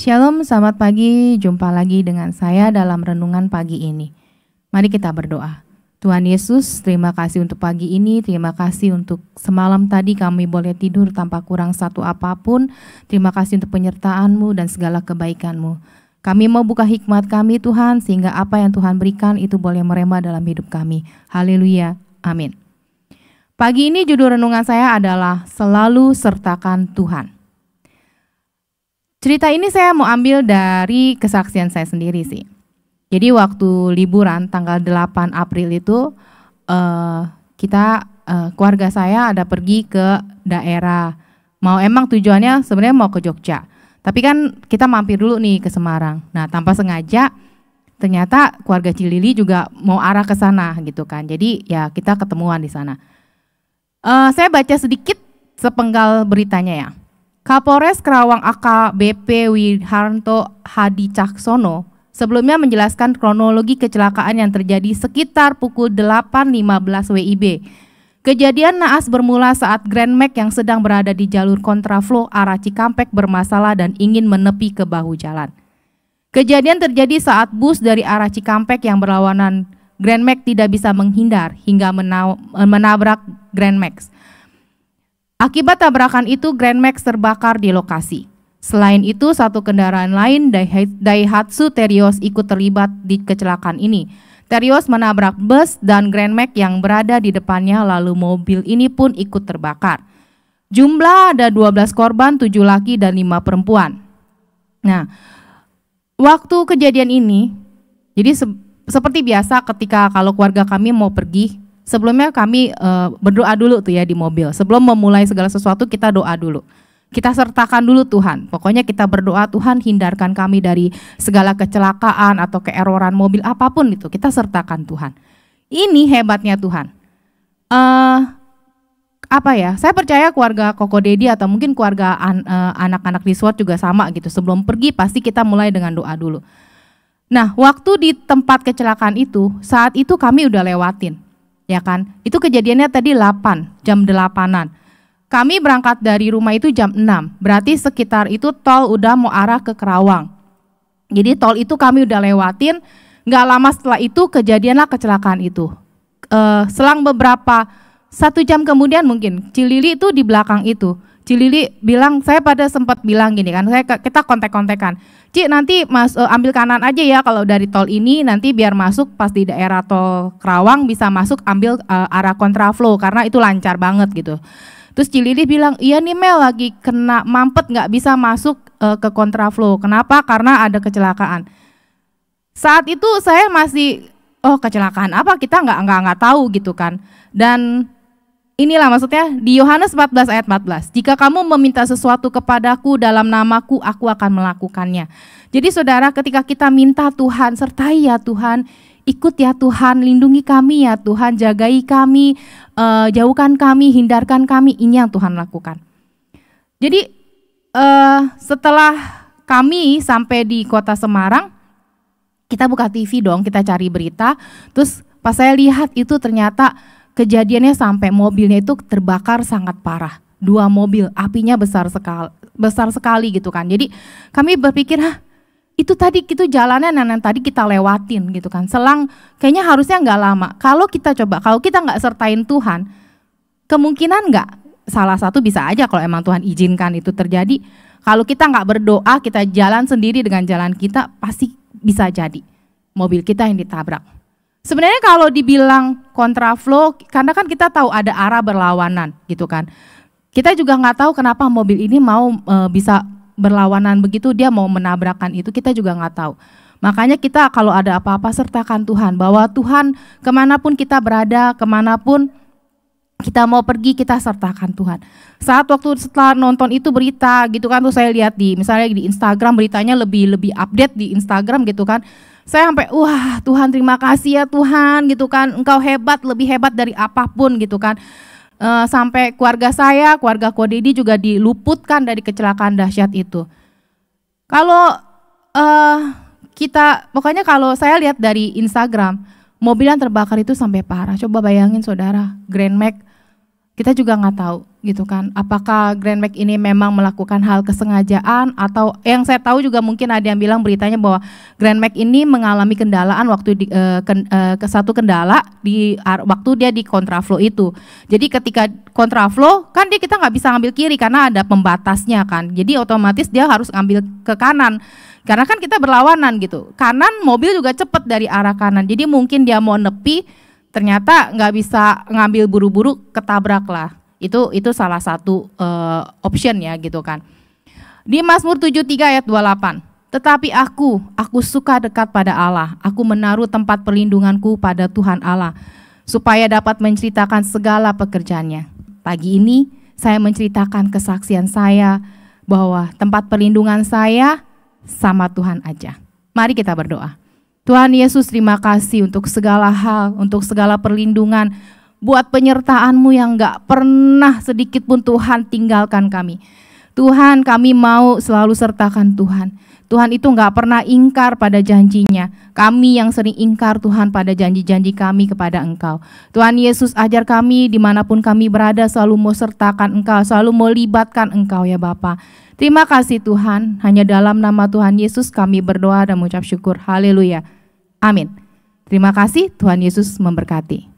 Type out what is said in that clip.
Shalom, selamat pagi. Jumpa lagi dengan saya dalam renungan pagi ini. Mari kita berdoa. Tuhan Yesus, terima kasih untuk pagi ini. Terima kasih untuk semalam tadi kami boleh tidur tanpa kurang satu apapun. Terima kasih untuk penyertaan-Mu dan segala kebaikan-Mu. Kami mau buka hikmat kami Tuhan, sehingga apa yang Tuhan berikan itu boleh merema dalam hidup kami. Haleluya, amin. Pagi ini judul renungan saya adalah Selalu Sertakan Tuhan. Cerita ini saya mau ambil dari kesaksian saya sendiri sih. Jadi waktu liburan tanggal 8 April itu keluarga saya ada pergi ke daerah. Emang tujuannya sebenarnya mau ke Jogja. Tapi kan kita mampir dulu nih ke Semarang. Nah, tanpa sengaja ternyata keluarga Cilili juga mau arah ke sana gitu kan. Jadi ya kita ketemuan di sana. Saya baca sedikit sepenggal beritanya ya. Kapolres Kerawang AKBP Wiharto Hadi Caksono sebelumnya menjelaskan kronologi kecelakaan yang terjadi sekitar pukul 8.15 WIB. Kejadian naas bermula saat Grand Max yang sedang berada di jalur kontraflow arah Cikampek bermasalah dan ingin menepi ke bahu jalan. Kejadian terjadi saat bus dari arah Cikampek yang berlawanan Grand Max tidak bisa menghindar hingga menabrak Grand Max. Akibat tabrakan itu, Grand Max terbakar di lokasi. Selain itu, satu kendaraan lain, Daihatsu Terios, ikut terlibat di kecelakaan ini. Terios menabrak bus dan Grand Max yang berada di depannya, lalu mobil ini pun ikut terbakar. Jumlah ada 12 korban, 7 laki dan 5 perempuan. Nah, waktu kejadian ini, jadi seperti biasa ketika kalau keluarga kami mau pergi, sebelumnya kami berdoa dulu tuh ya di mobil. Sebelum memulai segala sesuatu kita doa dulu. Kita sertakan dulu Tuhan. Pokoknya kita berdoa, Tuhan hindarkan kami dari segala kecelakaan atau keeroran mobil apapun itu. Kita sertakan Tuhan. Ini hebatnya Tuhan. Saya percaya keluarga Koko Dedi atau mungkin keluarga anak-anak di SWAT juga sama gitu. Sebelum pergi pasti kita mulai dengan doa dulu. Nah, waktu di tempat kecelakaan itu, saat itu kami udah lewatin. Ya kan, itu kejadiannya tadi jam 8-an. Kami berangkat dari rumah itu jam 6, berarti sekitar itu tol udah mau arah ke Kerawang. Jadi tol itu kami udah lewatin, gak lama setelah itu kejadianlah kecelakaan itu. Selang beberapa, 1 jam kemudian mungkin, Cilili itu di belakang itu. Cilili bilang, saya pada sempat bilang gini kan, kita kontek-kontekan. Ci nanti ambil kanan aja ya kalau dari tol ini, nanti biar masuk pas di daerah tol Kerawang bisa masuk ambil arah kontraflow karena itu lancar banget gitu. Terus Cilili bilang, iya nih Mel lagi kena mampet nggak bisa masuk ke kontraflow. Kenapa? Karena ada kecelakaan. Saat itu saya masih, kecelakaan apa kita nggak tahu gitu kan. Dan inilah maksudnya di Yohanes 14 ayat 14. Jika kamu meminta sesuatu kepadaku dalam namaku, aku akan melakukannya. Jadi saudara, ketika kita minta Tuhan, sertai ya Tuhan, ikut ya Tuhan, lindungi kami ya Tuhan, jagai kami, jauhkan kami, hindarkan kami, ini yang Tuhan lakukan. Jadi setelah kami sampai di kota Semarang, kita buka TV dong, kita cari berita, terus pas saya lihat itu ternyata kejadiannya sampai mobilnya itu terbakar sangat parah. 2 mobil, apinya besar sekali gitu kan. Jadi kami berpikir, itu jalannya yang tadi kita lewatin gitu kan. Selang kayaknya harusnya nggak lama. Kalau kita nggak sertain Tuhan, kemungkinan nggak, salah satu bisa aja kalau emang Tuhan izinkan itu terjadi. Kalau kita nggak berdoa, kita jalan sendiri dengan jalan kita, pasti bisa jadi mobil kita yang ditabrak. Sebenarnya kalau dibilang kontraflow, karena kan kita tahu ada arah berlawanan gitu kan. Kita juga nggak tahu kenapa mobil ini mau bisa berlawanan begitu, dia mau menabrakkan itu, kita juga nggak tahu. Makanya kita kalau ada apa-apa sertakan Tuhan, bahwa Tuhan kemanapun kita berada, kemanapun kita mau pergi, kita sertakan Tuhan. Saat waktu setelah nonton itu berita gitu kan, tuh saya lihat misalnya di Instagram beritanya lebih update di Instagram gitu kan. Saya sampai wah Tuhan terima kasih ya Tuhan gitu kan, Engkau hebat, lebih hebat dari apapun gitu kan. Sampai keluarga saya, keluarga Kodedi juga diluputkan dari kecelakaan dahsyat itu. Kalau pokoknya kalau saya lihat dari Instagram, mobil yang terbakar itu sampai parah. Coba bayangin saudara, Grand Max, kita juga nggak tahu. gitu kan. Apakah Grand Max ini memang melakukan hal kesengajaan, atau yang saya tahu juga mungkin ada yang bilang beritanya bahwa Grand Max ini mengalami kendalaan waktu ke satu kendala di waktu dia di kontraflow itu. Jadi ketika kontraflow kan kita nggak bisa ngambil kiri karena ada pembatasnya kan. Jadi otomatis dia harus ngambil ke kanan. Karena kan kita berlawanan gitu. Kanan mobil juga cepat dari arah kanan. Jadi mungkin dia mau nepi, ternyata nggak bisa ngambil buru-buru, ketabrak lah. Itu salah satu option ya gitu kan. Di Mazmur 73 ayat 28. Tetapi aku suka dekat pada Allah. Aku menaruh tempat perlindunganku pada Tuhan Allah, supaya dapat menceritakan segala pekerjaannya. Pagi ini saya menceritakan kesaksian saya bahwa tempat perlindungan saya sama Tuhan aja. Mari kita berdoa. Tuhan Yesus, terima kasih untuk segala hal, untuk segala perlindungan, buat penyertaan-Mu yang gak pernah sedikit pun Tuhan tinggalkan kami. Tuhan, kami mau selalu sertakan Tuhan. Tuhan itu gak pernah ingkar pada janjinya. Kami yang sering ingkar Tuhan pada janji-janji kami kepada Engkau. Tuhan Yesus, ajar kami dimanapun kami berada selalu mau sertakan Engkau, selalu mau libatkan Engkau ya Bapa. Terima kasih Tuhan, hanya dalam nama Tuhan Yesus kami berdoa dan mengucap syukur. Haleluya. Amin. Terima kasih, Tuhan Yesus memberkati.